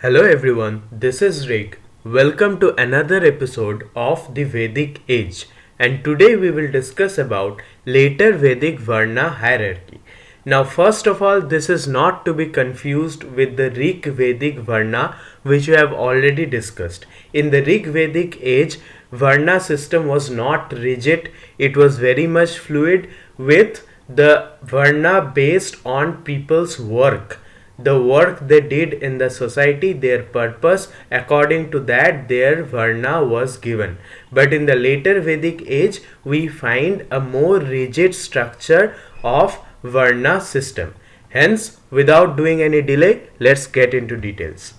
Hello everyone, this is Rick. Welcome to another episode of the Vedic Age, and today we will discuss about later Vedic Varna hierarchy. Now first of all, this is not to be confused with the Rig Vedic Varna which we have already discussed. In the Rig Vedic age, Varna system was not rigid, it was very much fluid with the Varna based on people's work, the work they did in the society, their purpose, according to that their varna was given. But in the later Vedic age, we find a more rigid structure of varna system. Hence, without doing any delay, let's get into details.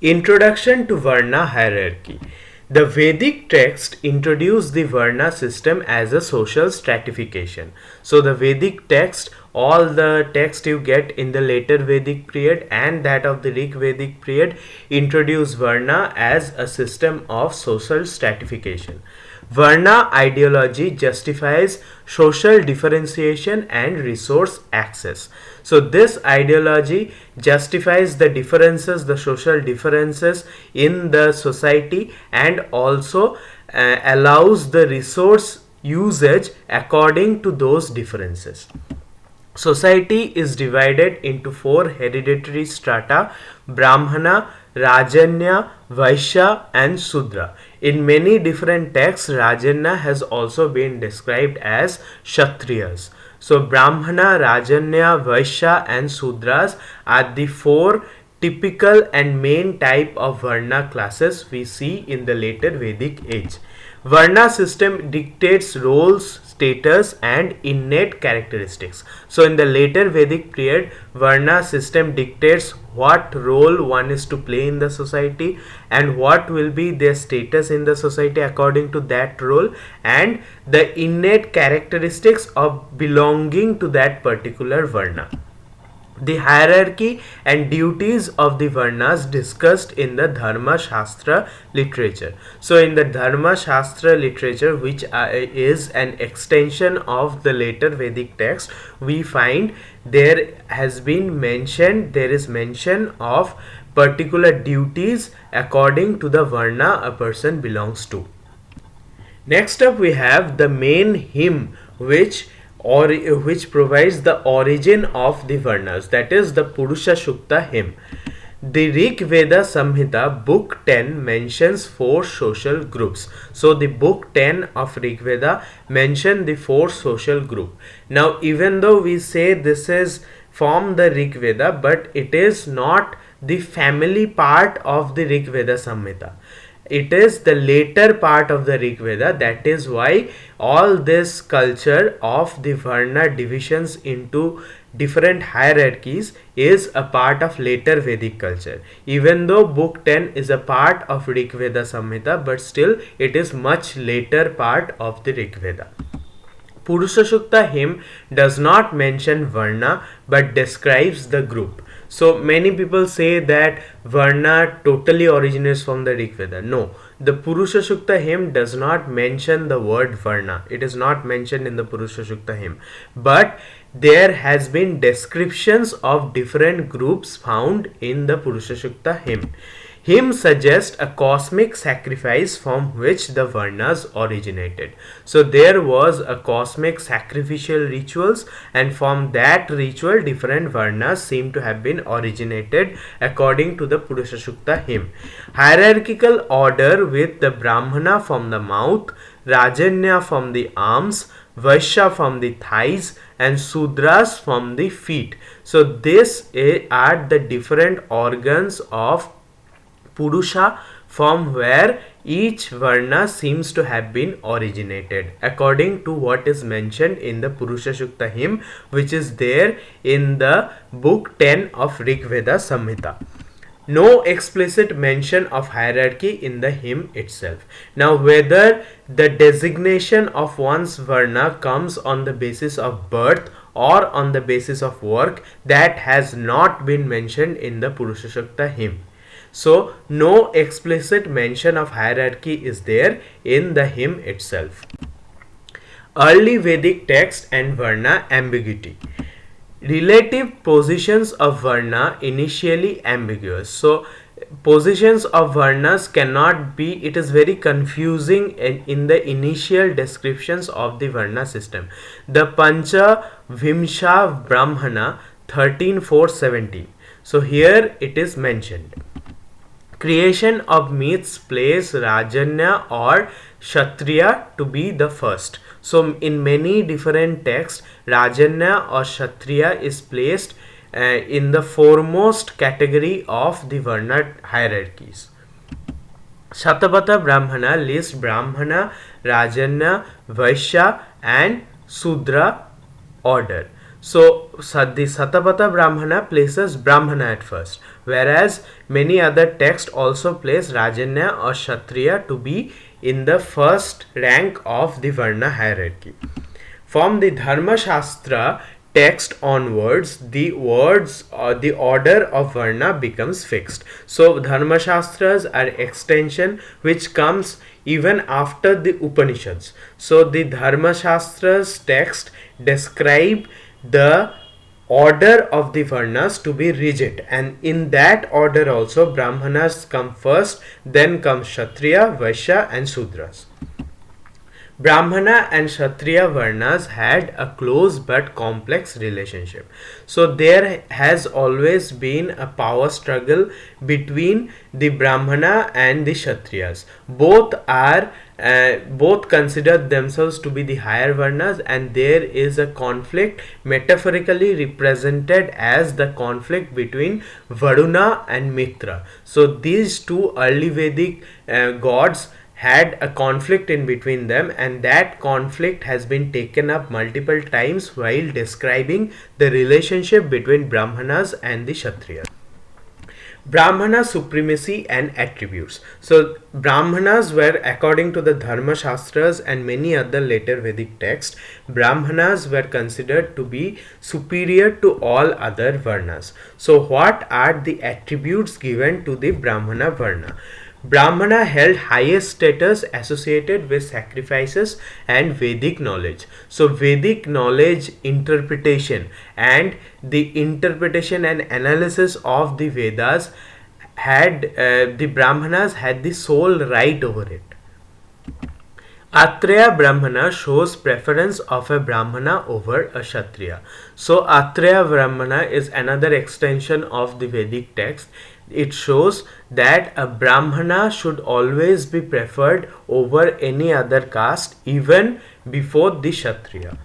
Introduction to Varna hierarchy. The Vedic text introduced the Varna system as a social stratification. So the Vedic text, all the text you get in the later Vedic period and that of the Rig Vedic period, introduce Varna as a system of social stratification. Varna ideology justifies social differentiation and resource access. So this ideology justifies the differences, the social differences in the society, and also allows the resource usage according to those differences. Society is divided into four hereditary strata: Brahmana, Rajanya, Vaishya, and Sudra. In many different texts, Rajanya has also been described as Kshatriyas. So, Brahmana, Rajanya, Vaishya, and Sudras are the four typical and main type of Varna classes we see in the later Vedic age. Varna system dictates roles, status, and innate characteristics. So in the later Vedic period, Varna system dictates what role one is to play in the society and what will be their status in the society according to that role, and the innate characteristics of belonging to that particular Varna. The hierarchy and duties of the Varnas discussed in the Dharma Shastra literature. So, in the Dharma Shastra literature, which is an extension of the later Vedic text, we find there is mention of particular duties according to the Varna a person belongs to. Next up, we have the main Himm, which provides the origin of the Varnas, that is the Purusha Shukta Himm. The Rig Veda Samhita, Book 10, mentions four social groups. So, the Book 10 of Rig Veda mention the four social group. Now, even though we say this is from the Rig Veda, but it is not the family part of the Rig Veda Samhita. It is the later part of the Rig Veda. That is why all this culture of the Varna divisions into different hierarchies is a part of later Vedic culture. Even though Book 10 is a part of Rig Veda Samhita, but still it is much later part of the Rig Veda. Purusha Shukta Himm does not mention Varna but describes the group. So many people say that Varna totally originates from the Rig Veda. No, the Purusha Shukta Himm does not mention the word Varna. It is not mentioned in the Purusha Shukta Himm. But there has been descriptions of different groups found in the Purusha Shukta Himm. Himm suggests a cosmic sacrifice from which the Varnas originated. So there was a cosmic sacrificial rituals, and from that ritual different Varnas seem to have been originated according to the Purusha Shukta Himm. Hierarchical order with the Brahmana from the mouth, Rajanya from the arms, Vaishya from the thighs, and Sudras from the feet. So these are the different organs of Purusha from where each Varna seems to have been originated according to what is mentioned in the Purusha Shukta Himm, which is there in the book 10 of Rig Veda Samhita. No explicit mention of hierarchy in the Himm itself. Now, whether the designation of one's Varna comes on the basis of birth or on the basis of work, that has not been mentioned in the Purusha Shukta Himm. So, no explicit mention of hierarchy is there in the Himm itself. Early Vedic text and Varna ambiguity. Relative positions of Varna initially ambiguous. So positions of Varnas cannot be, it is very confusing in the initial descriptions of the Varna system. The Pancha Vimsha Brahmana 13,417. So here it is mentioned. Creation of myths place Rajanya or Kshatriya to be the first. So in many different texts, Rajanya or Kshatriya is placed in the foremost category of the Varna hierarchies. Shatabata Brahmana lists Brahmana, Rajanya, Vaishya and Sudra order. So the Satabata Brahmana places Brahmana at first, whereas many other texts also place Rajanya or Kshatriya to be in the first rank of the Varna hierarchy. From the Dharma Shastra text onwards, the words or the order of Varna becomes fixed. So Dharma Shastras are extension which comes even after the Upanishads. So the Dharma Shastras text describe the order of the Varnas to be rigid, and in that order also Brahmanas come first, then comes Kshatriya, Vaishya and Sudras. Brahmana and Kshatriya Varnas had a close but complex relationship. So there has always been a power struggle between the Brahmana and the Kshatriyas. Both consider themselves to be the higher Varnas, and there is a conflict metaphorically represented as the conflict between Varuna and Mitra. So these two early Vedic gods had a conflict in between them, and that conflict has been taken up multiple times while describing the relationship between Brahmanas and the Kshatriyas. Brahmana supremacy and attributes. So Brahmanas were, according to the Dharma Shastras and many other later Vedic texts, Brahmanas were considered to be superior to all other Varnas. So what are the attributes given to the Brahmana Varna? Brahmana held highest status associated with sacrifices and Vedic knowledge. So Vedic knowledge, interpretation and the interpretation and analysis of the Vedas had the Brahmanas had the sole right over it. Atria Brahmana shows preference of a Brahmana over a Kshatriya. So Atria Brahmana is another extension of the Vedic text. It shows that a Brahmana should always be preferred over any other caste, even before the Kshatriya.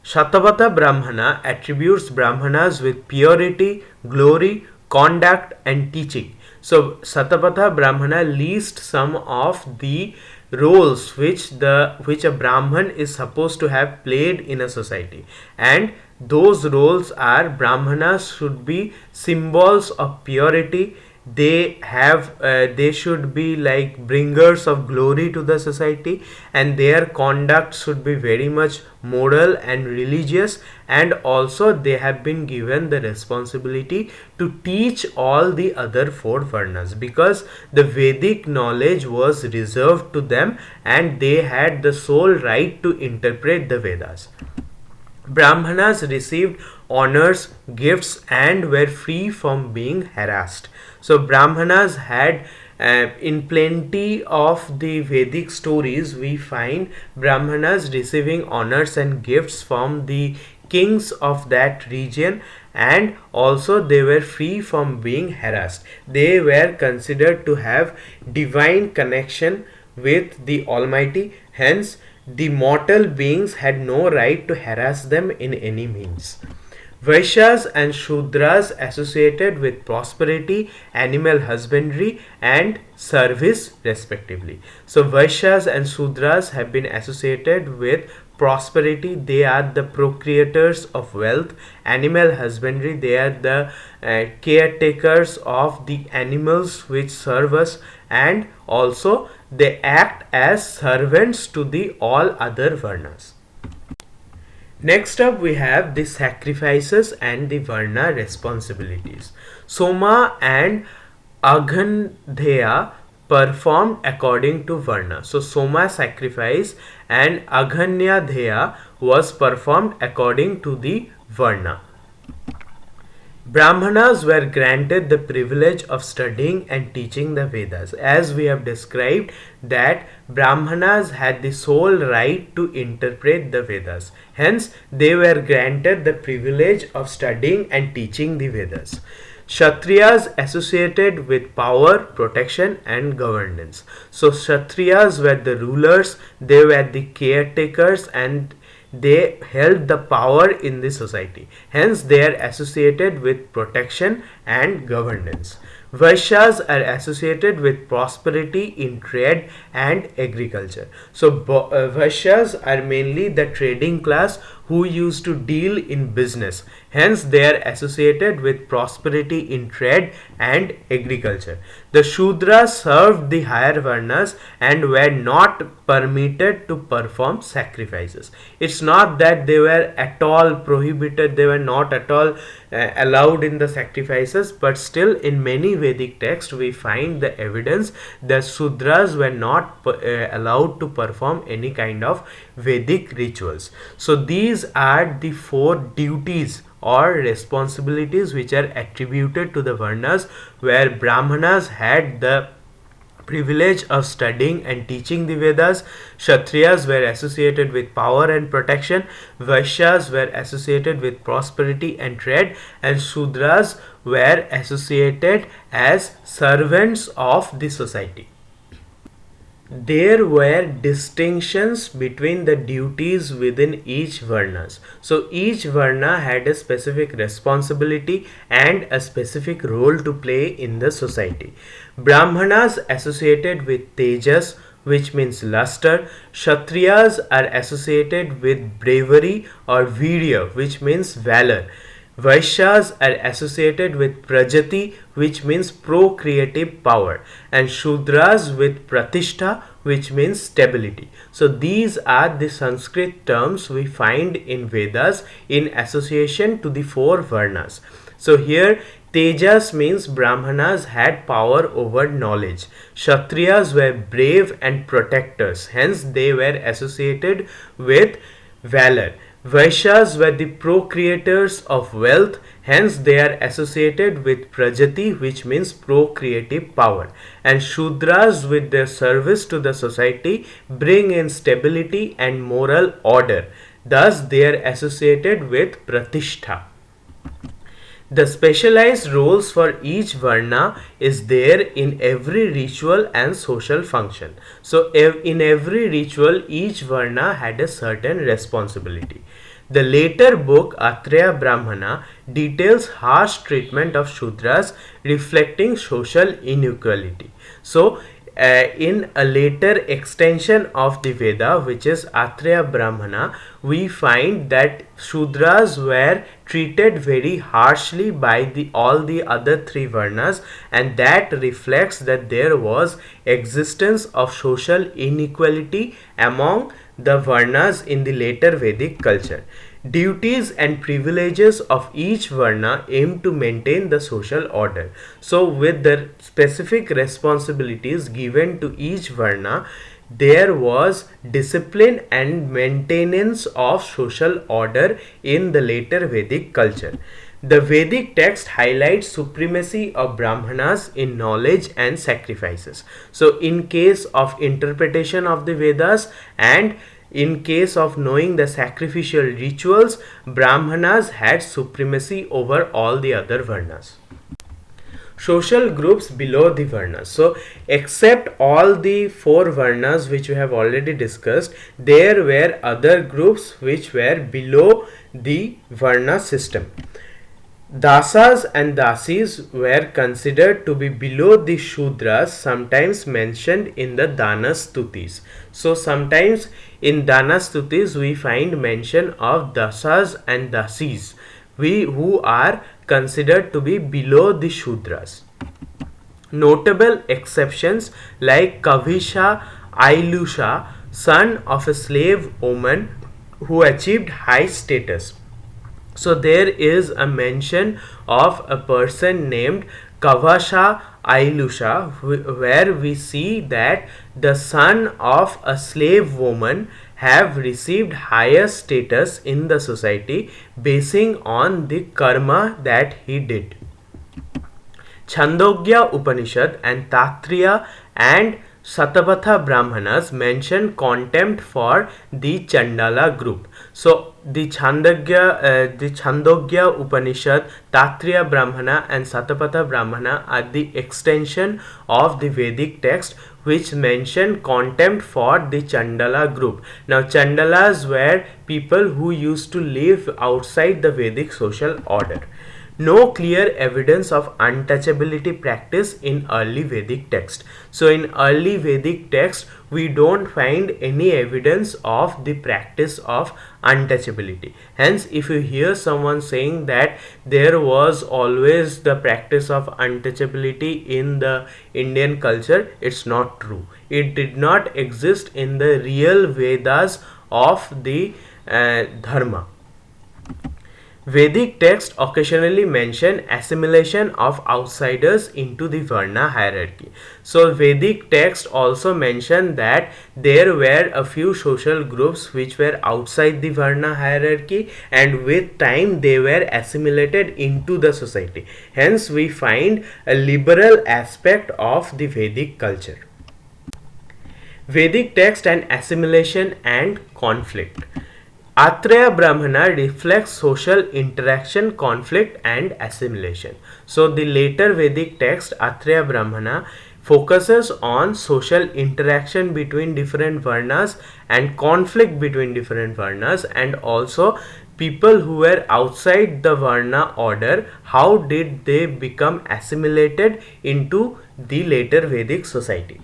Shatabata Brahmana attributes Brahmanas with purity, glory, conduct and teaching. So Satabata Brahmana lists some of the roles which a Brahman is supposed to have played in a society, and those roles are Brahmanas should be symbols of purity. They should be like bringers of glory to the society, and their conduct should be very much moral and religious, and also they have been given the responsibility to teach all the other four varnas, because the Vedic knowledge was reserved to them and they had the sole right to interpret the Vedas. Brahmanas received honors, gifts and were free from being harassed. So Brahmanas had in plenty of the Vedic stories we find Brahmanas receiving honors and gifts from the kings of that region, and also they were free from being harassed. They were considered to have divine connection with the Almighty, hence the mortal beings had no right to harass them in any means. Vaishyas and Shudras associated with prosperity, animal husbandry and service respectively. So Vaishyas and Shudras have been associated with prosperity, they are the procreators of wealth. Animal husbandry, they are the caretakers of the animals which serve us, and also they act as servants to the all other varnas. Next up we have the sacrifices and the varna responsibilities. Soma and Agandheya performed according to varna. So Soma sacrifice and Aganyadheya was performed according to the varna. Brahmanas were granted the privilege of studying and teaching the Vedas. As we have described, that Brahmanas had the sole right to interpret the Vedas. Hence, they were granted the privilege of studying and teaching the Vedas. Kshatriyas associated with power, protection, and governance. So, Kshatriyas were the rulers, they were the caretakers, and they held the power in the society. Hence, they are associated with protection and governance. Vaishyas are associated with prosperity in trade and agriculture. So, Vaishyas are mainly the trading class who used to deal in business. Hence, they are associated with prosperity in trade and agriculture. The Shudras served the higher Varnas and were not permitted to perform sacrifices. It's not that they were at all prohibited, they were not at all allowed in the sacrifices, but still in many Vedic texts we find the evidence that Sudras were not allowed to perform any kind of Vedic rituals. So these are the four duties or responsibilities which are attributed to the Varnas, where Brahmanas had the privilege of studying and teaching the Vedas. Kshatriyas were associated with power and protection, Vaishyas were associated with prosperity and trade, and Shudras were associated as servants of the society. There were distinctions between the duties within each varnas. So each varna had a specific responsibility and a specific role to play in the society. Brahmanas associated with tejas, which means luster. Kshatriyas are associated with bravery or virya, which means valor. Vaishyas are associated with prajati, which means procreative power, and Shudras with pratishtha, which means stability. So these are the Sanskrit terms we find in Vedas in association to the four varnas. So here Tejas means Brahmanas had power over knowledge. Kshatriyas were brave and protectors, hence they were associated with valor. Vaishyas were the procreators of wealth, hence they are associated with prajati, which means procreative power. And Shudras, with their service to the society, bring in stability and moral order. Thus they are associated with pratishtha. The specialized roles for each varna is there in every ritual and social function. So in every ritual, each varna had a certain responsibility. The later book Atria Brahmana details harsh treatment of Shudras, reflecting social inequality. So in a later extension of the Veda, which is Atria Brahmana, we find that Shudras were treated very harshly by all the other three Varnas, and that reflects that there was existence of social inequality among the Varnas in the later Vedic culture. Duties and privileges of each Varna aim to maintain the social order. So with the specific responsibilities given to each Varna, there was discipline and maintenance of social order in the later Vedic culture. The Vedic text highlights supremacy of Brahmanas in knowledge and sacrifices. So in case of interpretation of the Vedas and in case of knowing the sacrificial rituals, Brahmanas had supremacy over all the other Varnas. Social groups below the Varnas. So except all the four Varnas which we have already discussed, there were other groups which were below the Varna system. Dasas and Dasis were considered to be below the Shudras, sometimes mentioned in the Danastutis. So sometimes in Danastutis we find mention of Dasas and Dasis, who are considered to be below the Shudras. Notable exceptions like Kavisha Ailusha, son of a slave woman who achieved high status. So there is a mention of a person named Kavasha Ailusha, where we see that the son of a slave woman have received higher status in the society basing on the karma that he did. Chandogya Upanishad and Tatriya and Satapatha Brahmanas mention contempt for the Chandala group. So the Chandogya Upanishad, Tatriya Brahmana and Satapatha Brahmana are the extension of the Vedic text which mention contempt for the Chandala group. Now Chandalas were people who used to live outside the Vedic social order. No clear evidence of untouchability practice in early Vedic text. So in early Vedic text, we don't find any evidence of the practice of untouchability. Hence, if you hear someone saying that there was always the practice of untouchability in the Indian culture, it's not true. It did not exist in the real Vedas of the Dharma. Vedic texts occasionally mention assimilation of outsiders into the Varna hierarchy. So Vedic texts also mention that there were a few social groups which were outside the Varna hierarchy, and with time they were assimilated into the society. Hence we find a liberal aspect of the Vedic culture. Vedic text and assimilation and conflict. Atria Brahmana reflects social interaction, conflict and assimilation. So the later Vedic text Atria Brahmana focuses on social interaction between different Varnas and conflict between different Varnas, and also people who were outside the Varna order, how did they become assimilated into the later Vedic society.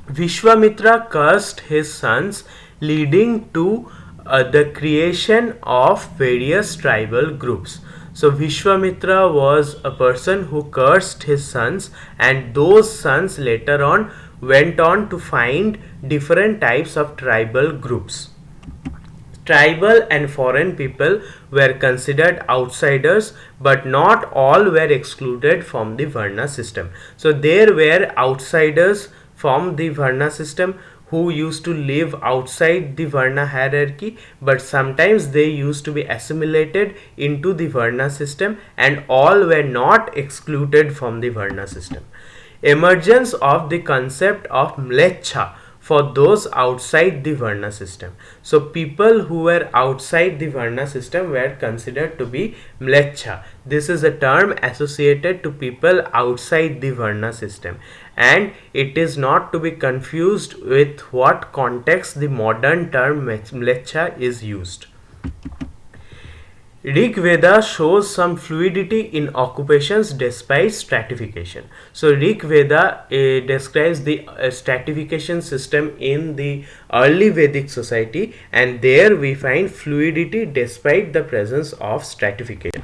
Vishwamitra cursed his sons, leading to the creation of various tribal groups. So Vishwamitra was a person who cursed his sons, and those sons later on went on to find different types of tribal groups. Tribal and foreign people were considered outsiders, but not all were excluded from the Varna system. So there were outsiders from the Varna system who used to live outside the Varna hierarchy, but sometimes they used to be assimilated into the Varna system, and all were not excluded from the Varna system. Emergence of the concept of mlecha for those outside the Varna system. So people who were outside the Varna system were considered to be mlecha. This is a term associated to people outside the Varna system, and it is not to be confused with what context the modern term mlecha is used. Rig Veda shows some fluidity in occupations despite stratification. So Rig Veda describes the stratification system in the early Vedic society, and there we find fluidity despite the presence of stratification.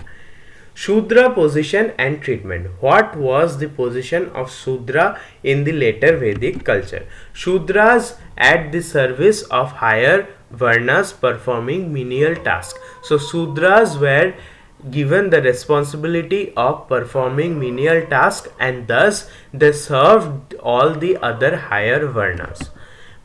Shudra position and treatment. What was the position of Shudra in the later Vedic culture? Shudras at the service of higher Varnas performing menial tasks. So Shudras were given the responsibility of performing menial tasks, and thus they served all the other higher Varnas.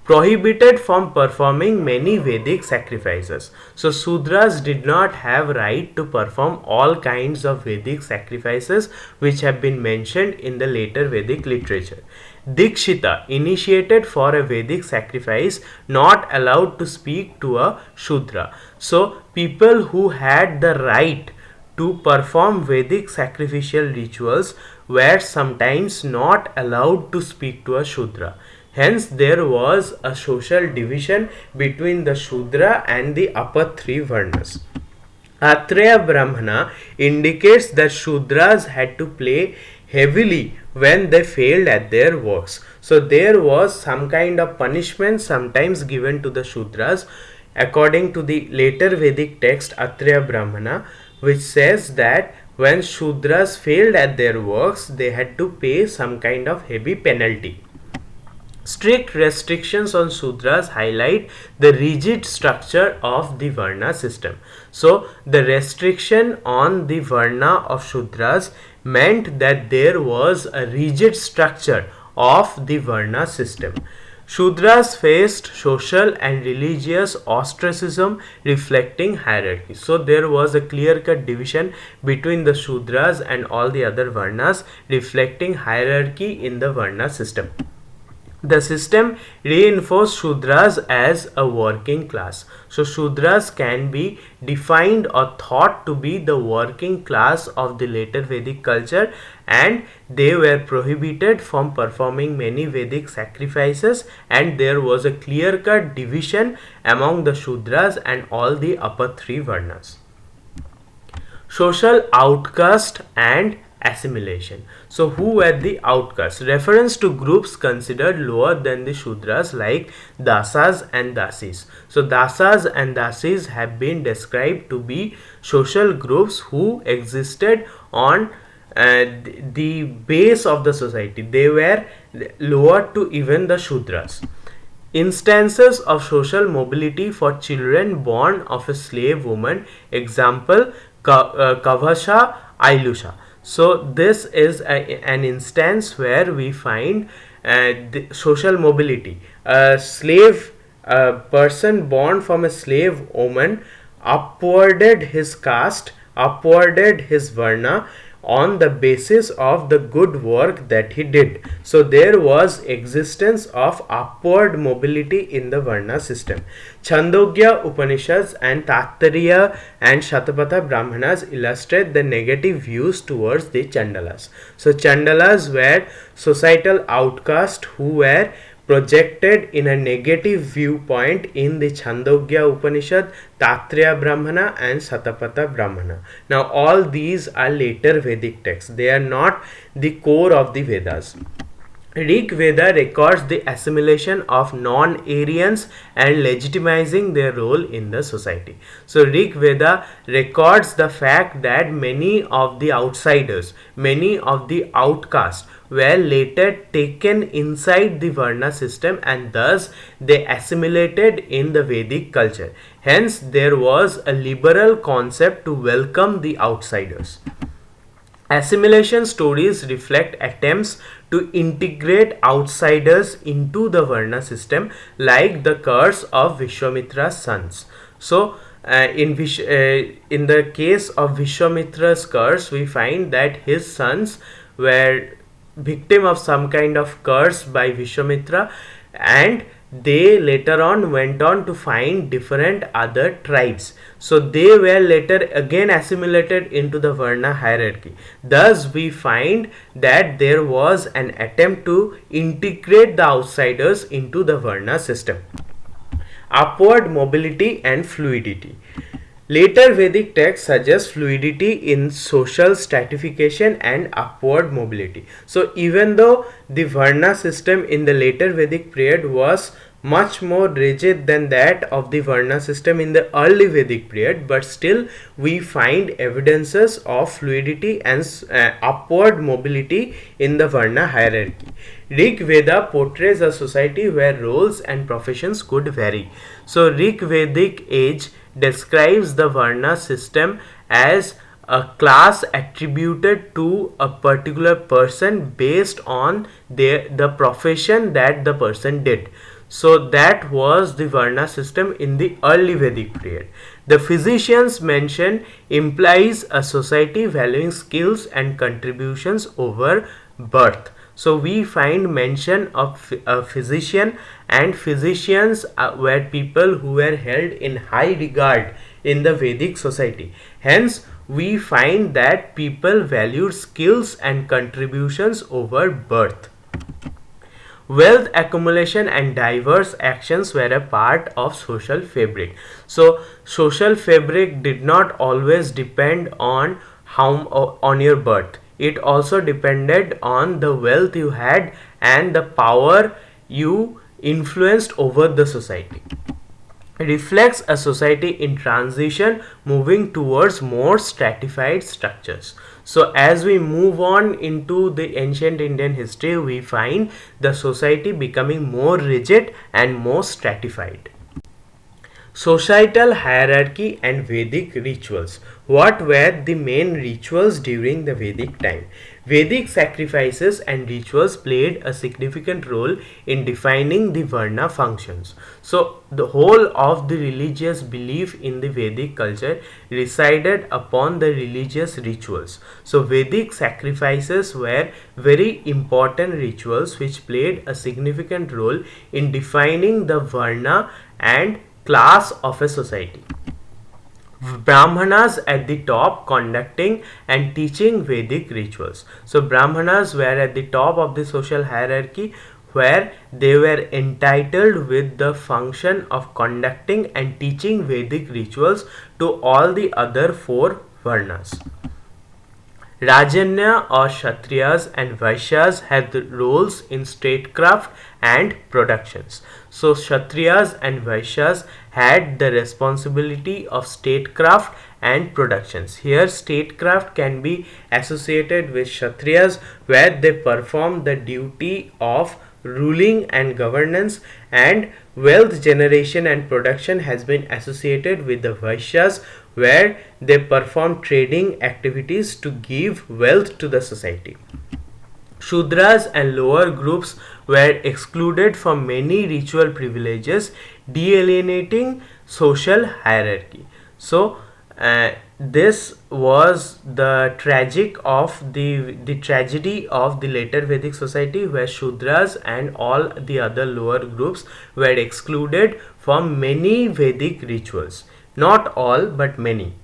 Prohibited from performing many Vedic sacrifices. So Sudras did not have right to perform all kinds of Vedic sacrifices which have been mentioned in the later Vedic literature. Dikshita, initiated for a Vedic sacrifice, not allowed to speak to a Shudra. So people who had the right to perform Vedic sacrificial rituals were sometimes not allowed to speak to a Shudra. Hence, there was a social division between the Shudra and the upper three Varnas. Atria Brahmana indicates that Shudras had to pay heavily when they failed at their works. So, there was some kind of punishment sometimes given to the Shudras, according to the later Vedic text Atria Brahmana, which says that when Shudras failed at their works, they had to pay some kind of heavy penalty. Strict restrictions on Sudras highlight the rigid structure of the Varna system. So, the restriction on the Varna of Shudras meant that there was a rigid structure of the Varna system. Shudras faced social and religious ostracism reflecting hierarchy. So there was a clear-cut division between the Shudras and all the other Varnas, reflecting hierarchy in the Varna system. The system reinforced Shudras as a working class. So Shudras can be defined or thought to be the working class of the later Vedic culture, and they were prohibited from performing many Vedic sacrifices, and there was a clear-cut division among the Shudras and all the upper three Varnas. Social outcast and assimilation. So who were the outcasts? Reference to groups considered lower than the Shudras like Dasas and Dasis. So Dasas and Dasis have been described to be social groups who existed on the base of the society. They were lower to even the Shudras. Instances of social mobility for children born of a slave woman, example Kavasha Ailusha. So this is an instance where we find the social mobility. A slave person born from a slave woman upwarded his caste, upwarded his varna on the basis of the good work that he did. So there was existence of upward mobility in the Varna system. Chandogya Upanishads and Tatariya and Shatapatha Brahmanas illustrate the negative views towards the Chandalas. So Chandalas were societal outcasts who were projected in a negative viewpoint in the Chandogya Upanishad, Atria Brahmana and Shatapatha Brahmana. Now all these are later Vedic texts. They are not the core of the Vedas. Rig Veda records the assimilation of non-Aryans and legitimizing their role in the society. So Rig Veda records the fact that many of the outsiders, many of the outcasts were later taken inside the Varna system, and thus they assimilated in the Vedic culture. Hence there was a liberal concept to welcome the outsiders. Assimilation stories reflect attempts to integrate outsiders into the Varna system, like the curse of Vishwamitra's sons. So, in the case of Vishwamitra's curse, we find that his sons were victim of some kind of curse by Vishwamitra, and they later on went on to find different other tribes. So they were later again assimilated into the Varna hierarchy. Thus we find that there was an attempt to integrate the outsiders into the Varna system. Upward mobility and fluidity. Later Vedic texts suggest fluidity in social stratification and upward mobility. So even though the Varna system in the later Vedic period was much more rigid than that of the Varna system in the early Vedic period, but still we find evidences of fluidity and upward mobility in the Varna hierarchy. Rig Veda portrays a society where roles and professions could vary. So Rig Vedic age describes the Varna system as a class attributed to a particular person based on the profession that the person did. So that was the Varna system in the early Vedic period. The physicians mentioned implies a society valuing skills and contributions over birth. So we find mention of a physician, and physicians were people who were held in high regard in the Vedic society. Hence we find that people valued skills and contributions over birth. Wealth accumulation and diverse actions were a part of social fabric. So social fabric did not always depend on on your birth. It also depended on the wealth you had and the power you influenced over the society. It reflects a society in transition, moving towards more stratified structures. So as we move on into the ancient Indian history, we find the society becoming more rigid and more stratified. Societal hierarchy and Vedic rituals. What were the main rituals during the Vedic time? Vedic sacrifices and rituals played a significant role in defining the Varna functions. So, the whole of the religious belief in the Vedic culture resided upon the religious rituals. So, Vedic sacrifices were very important rituals which played a significant role in defining the Varna and class of a society. Brahmanas at the top conducting and teaching Vedic rituals. So Brahmanas were at the top of the social hierarchy, where they were entitled with the function of conducting and teaching Vedic rituals to all the other four Varnas. Rajanya or Kshatriyas and Vaishyas had roles in statecraft and productions. So Kshatriyas and Vaishyas had the responsibility of statecraft and productions. Here statecraft can be associated with Kshatriyas, where they perform the duty of ruling and governance, and wealth generation and production has been associated with the Vaishyas, where they perform trading activities to give wealth to the society. Shudras and lower groups were excluded from many ritual privileges, de-alienating social hierarchy. So, this was the tragedy of the later Vedic society, where Shudras and all the other lower groups were excluded from many Vedic rituals. Not all, but many.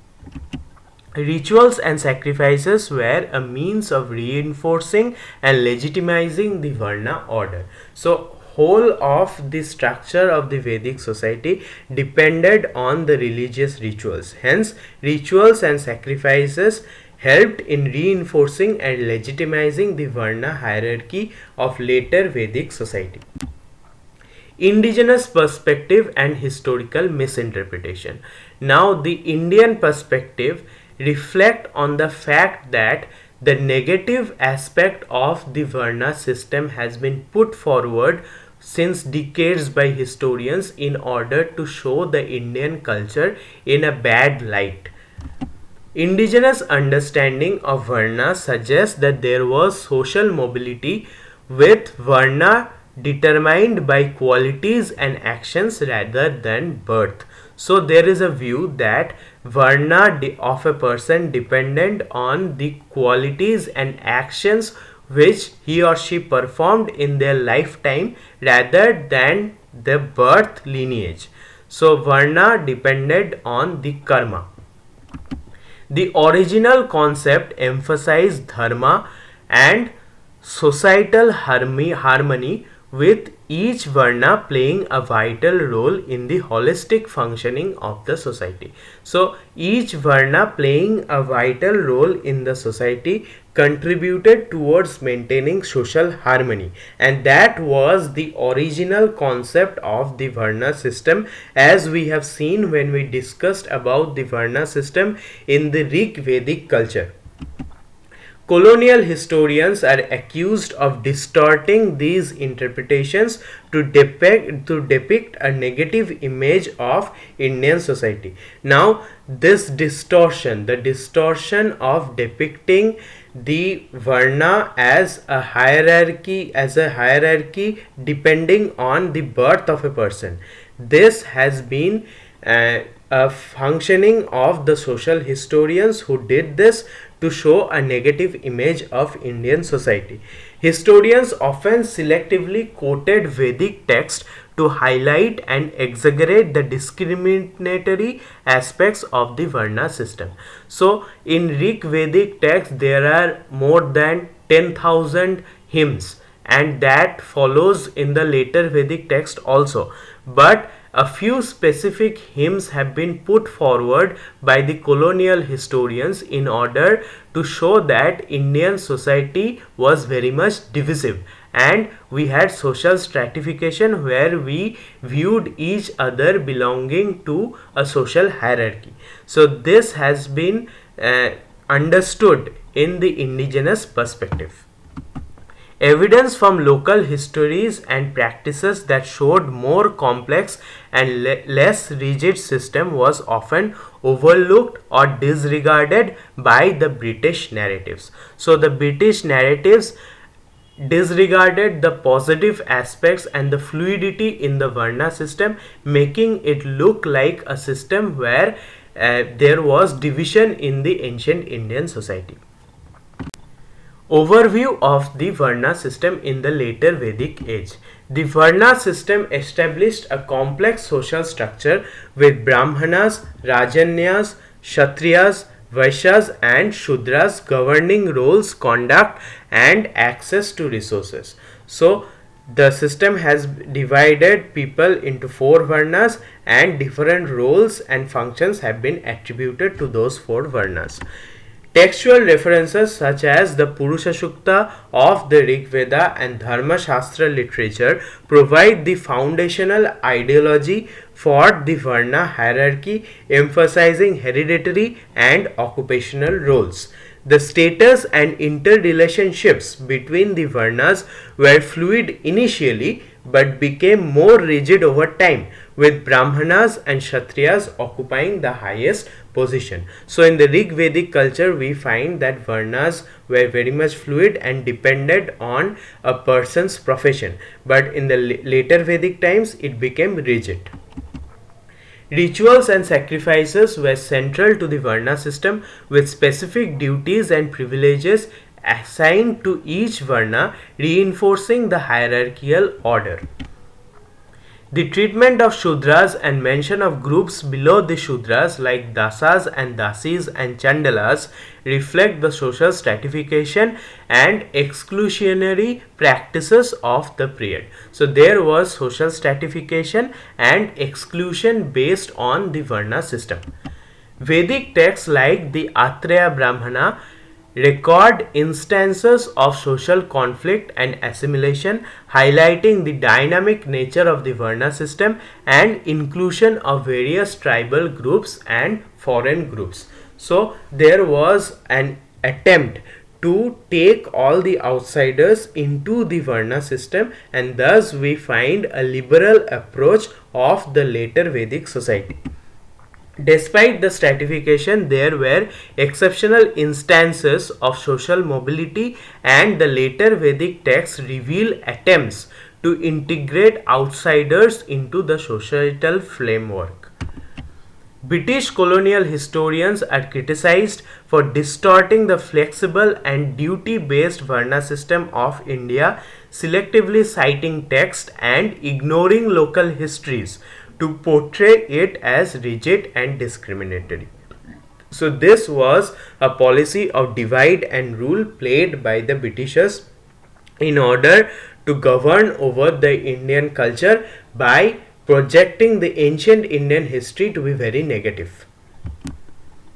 Rituals and sacrifices were a means of reinforcing and legitimizing the Varna order. So, whole of the structure of the Vedic society depended on the religious rituals. Hence, rituals and sacrifices helped in reinforcing and legitimizing the Varna hierarchy of later Vedic society. Indigenous perspective and historical misinterpretation. Now, the Indian perspective reflect on the fact that the negative aspect of the Varna system has been put forward since decades by historians in order to show the Indian culture in a bad light. Indigenous understanding of Varna suggests that there was social mobility, with Varna determined by qualities and actions rather than birth. So there is a view that Varna of a person depended on the qualities and actions which he or she performed in their lifetime rather than the birth lineage. So Varna depended on the karma. The original concept emphasized dharma and societal harmony, with each Varna playing a vital role in the holistic functioning of the society. So each Varna playing a vital role in the society contributed towards maintaining social harmony, and that was the original concept of the Varna system, as we have seen when we discussed about the Varna system in the Rig Vedic culture. Colonial historians are accused of distorting these interpretations to depict a negative image of Indian society. Now, this distortion, the distortion of depicting the Varna as a hierarchy depending on the birth of a person, this has been a functioning of the social historians who did this to show a negative image of Indian society. Historians often selectively quoted Vedic texts to highlight and exaggerate the discriminatory aspects of the Varna system. So, in Rig Vedic text, there are more than 10,000 hymns, and that follows in the later Vedic text also. But a few specific hymns have been put forward by the colonial historians in order to show that Indian society was very much divisive, and we had social stratification where we viewed each other belonging to a social hierarchy. So this has been understood in the indigenous perspective. Evidence from local histories and practices that showed more complex and less rigid system was often overlooked or disregarded by the British narratives. So the British narratives disregarded the positive aspects and the fluidity in the Varna system, making it look like a system where there was division in the ancient Indian society. Overview of the Varna system in the later Vedic age. The Varna system established a complex social structure with Brahmanas, Rajanyas, Kshatriyas, Vaishyas and Shudras governing roles, conduct and access to resources. So the system has divided people into 4 Varnas and different roles and functions have been attributed to those 4 Varnas. Textual references such as the Purusha Sukta of the Rig Veda and Dharma Shastra literature provide the foundational ideology for the Varna hierarchy, emphasizing hereditary and occupational roles. The status and interrelationships between the Varnas were fluid initially but became more rigid over time, with Brahmanas and Kshatriyas occupying the highest position. So in the Rig Vedic culture, we find that Varnas were very much fluid and depended on a person's profession, but in the later Vedic times, it became rigid. Rituals and sacrifices were central to the Varna system, with specific duties and privileges assigned to each Varna, reinforcing the hierarchical order. The treatment of Shudras and mention of groups below the Shudras like Dasas and Dasis and Chandalas reflect the social stratification and exclusionary practices of the period. So there was social stratification and exclusion based on the Varna system. Vedic texts like the Atria Brahmana record instances of social conflict and assimilation, highlighting the dynamic nature of the Varna system and inclusion of various tribal groups and foreign groups. So there was an attempt to take all the outsiders into the Varna system, and thus we find a liberal approach of the later Vedic society. Despite the stratification, there were exceptional instances of social mobility, and the later Vedic texts reveal attempts to integrate outsiders into the societal framework. British colonial historians are criticized for distorting the flexible and duty-based Varna system of India, selectively citing text and ignoring local histories to portray it as rigid and discriminatory. So this was a policy of divide and rule played by the Britishers in order to govern over the Indian culture by projecting the ancient Indian history to be very negative.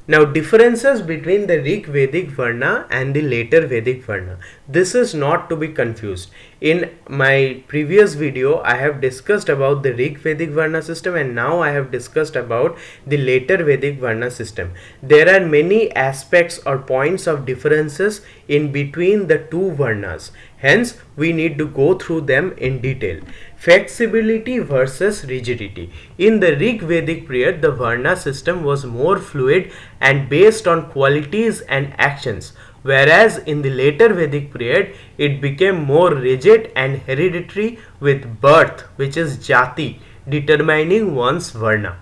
Now, differences between the Rig Vedic Varna and the later Vedic Varna. This is not to be confused. In my previous video, I have discussed about the Rig Vedic Varna system, and now I have discussed about the later Vedic Varna system. There are many aspects or points of differences in between the two Varnas. Hence, we need to go through them in detail. Flexibility versus rigidity. In the Rig Vedic period, the Varna system was more fluid and based on qualities and actions, whereas in the later Vedic period, it became more rigid and hereditary, with birth, which is jati, determining one's Varna.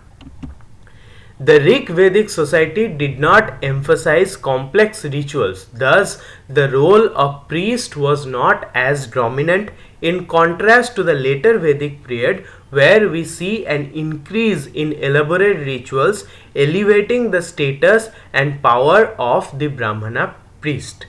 The Rig Vedic society did not emphasize complex rituals, thus the role of priest was not as dominant, in contrast to the later Vedic period, where we see an increase in elaborate rituals, elevating the status and power of the Brahmana priest.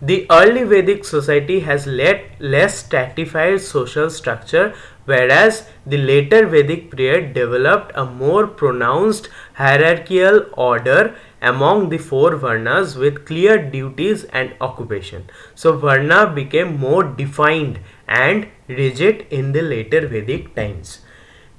The early Vedic society has less stratified social structure, whereas the later Vedic period developed a more pronounced hierarchical order among the four Varnas with clear duties and occupation. So Varna became more defined and rigid in the later Vedic times.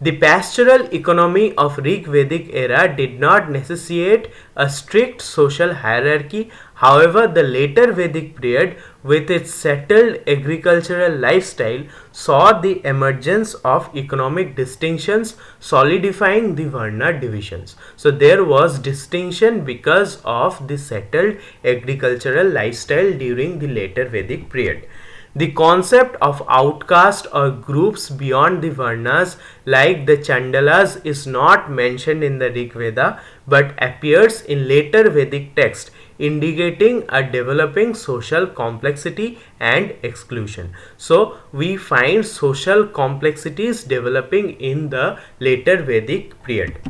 The pastoral economy of Rig Vedic era did not necessitate a strict social hierarchy. However, the later Vedic period, with its settled agricultural lifestyle, saw the emergence of economic distinctions, solidifying the Varna divisions. So there was distinction because of the settled agricultural lifestyle during the later Vedic period. The concept of outcast or groups beyond the Varnas like the Chandalas is not mentioned in the Rig Veda but appears in later Vedic texts, indicating a developing social complexity and exclusion. So we find social complexities developing in the later Vedic period.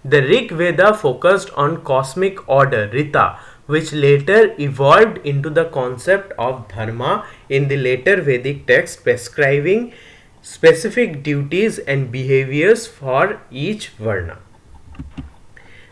The Rig Veda focused on cosmic order, Rita, which later evolved into the concept of dharma in the later Vedic text, prescribing specific duties and behaviors for each Varna.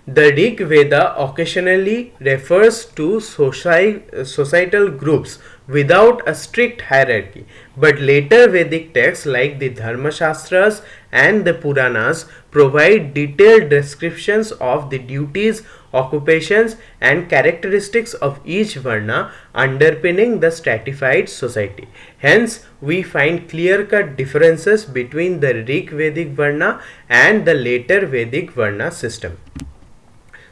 The Rig Veda occasionally refers to societal groups without a strict hierarchy, but later Vedic texts like the Dharma Shastras and the Puranas provide detailed descriptions of the duties, occupations, and characteristics of each Varna, underpinning the stratified society. Hence, we find clear-cut differences between the Rig Vedic Varna and the later Vedic Varna system.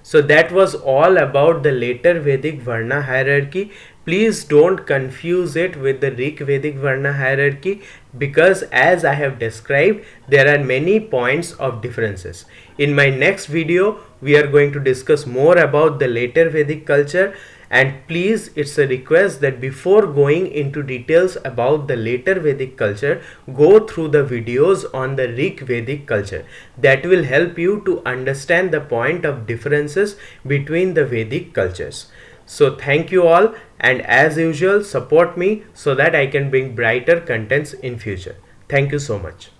So that was all about the later Vedic Varna hierarchy. Please don't confuse it with the Rig Vedic Varna hierarchy because as I have described, there are many points of differences. In my next video, we are going to discuss more about the later Vedic culture, and please, it's a request that before going into details about the later Vedic culture, go through the videos on the Rig Vedic culture. That will help you to understand the point of differences between the Vedic cultures. So thank you all, and as usual support me so that I can bring brighter contents in future. Thank you so much.